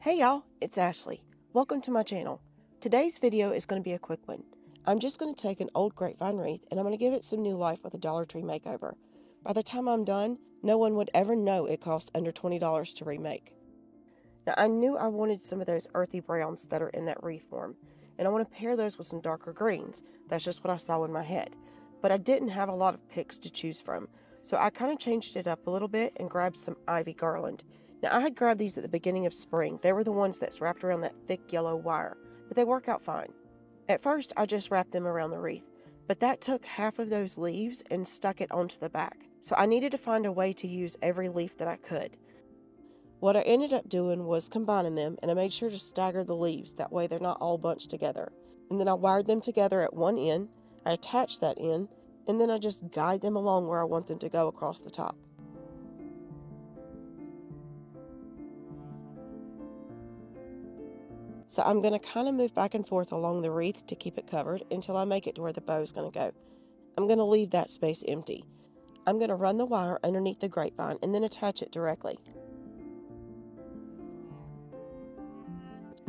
Hey y'all, it's Ashley. Welcome to my channel. Today's video is going to be a quick one. I'm just going to take an old grapevine wreath and I'm going to give it some new life with a Dollar Tree makeover. By the time I'm done, no one would ever know it cost under $20 to remake. Now I knew I wanted some of those earthy browns that are in that wreath form, and I want to pair those with some darker greens. That's just what I saw in my head. But I didn't have a lot of picks to choose from, so I kind of changed it up a little bit and grabbed some ivy garland. Now I had grabbed these at the beginning of spring. They were the ones that's wrapped around that thick yellow wire, but they work out fine. At first I just wrapped them around the wreath, but that took half of those leaves and stuck it onto the back. So I needed to find a way to use every leaf that I could. What I ended up doing was combining them, and I made sure to stagger the leaves, that way they're not all bunched together. And then I wired them together at one end, I attached that end, and then I just guide them along where I want them to go across the top. So I'm going to kind of move back and forth along the wreath to keep it covered until I make it to where the bow is going to go. I'm going to leave that space empty. I'm going to run the wire underneath the grapevine and then attach it directly.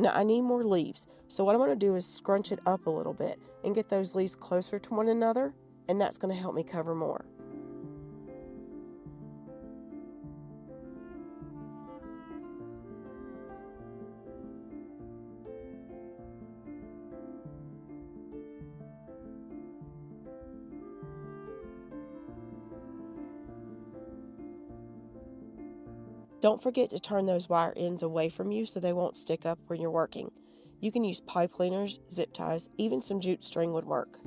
Now I need more leaves, so what I'm going to do is scrunch it up a little bit and get those leaves closer to one another, and that's going to help me cover more. Don't forget to turn those wire ends away from you so they won't stick up when you're working. You can use pipe cleaners, zip ties, even some jute string would work.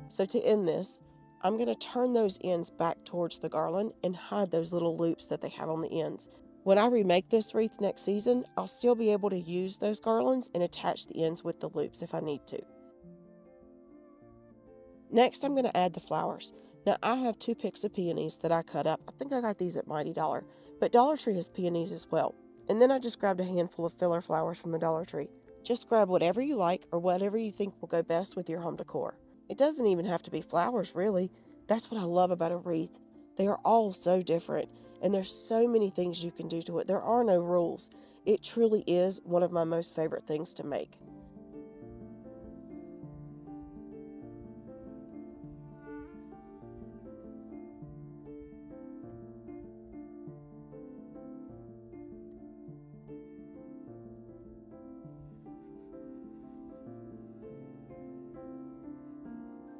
So to end this, I'm going to turn those ends back towards the garland and hide those little loops that they have on the ends. When I remake this wreath next season, I'll still be able to use those garlands and attach the ends with the loops if I need to. Next, I'm going to add the flowers. Now, I have 2 picks of peonies that I cut up. I think I got these at Mighty Dollar, but Dollar Tree has peonies as well. And then I just grabbed a handful of filler flowers from the Dollar Tree. Just grab whatever you like or whatever you think will go best with your home decor. It doesn't even have to be flowers, really. That's what I love about a wreath. They are all so different, and there's so many things you can do to it. There are no rules. It truly is one of my most favorite things to make.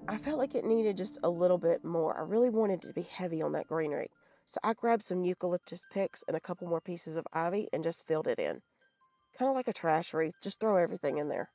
I felt like it needed just a little bit more. I really wanted it to be heavy on that greenery. So I grabbed some eucalyptus picks and a couple more pieces of ivy and just filled it in. Kind of like a trash wreath, just throw everything in there.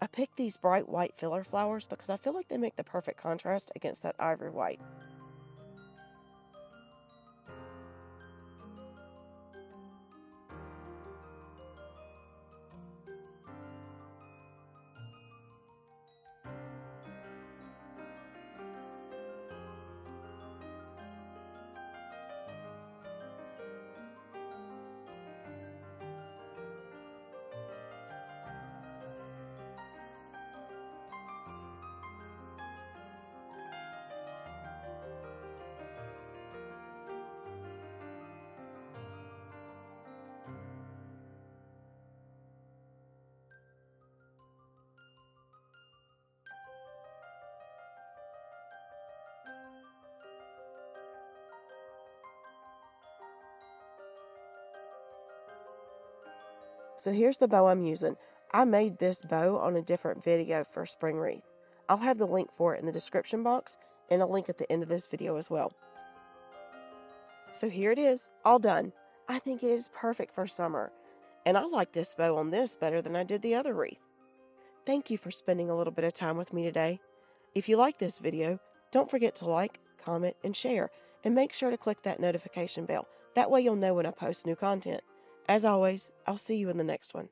I picked these bright white filler flowers because I feel like they make the perfect contrast against that ivory white. So here's the bow I'm using. I made this bow on a different video for spring wreath. I'll have the link for it in the description box and a link at the end of this video as well. So here it is, all done. I think it is perfect for summer, and I like this bow on this better than I did the other wreath. Thank you for spending a little bit of time with me today. If you like this video, don't forget to like, comment, and share, and make sure to click that notification bell. That way you'll know when I post new content. As always, I'll see you in the next one.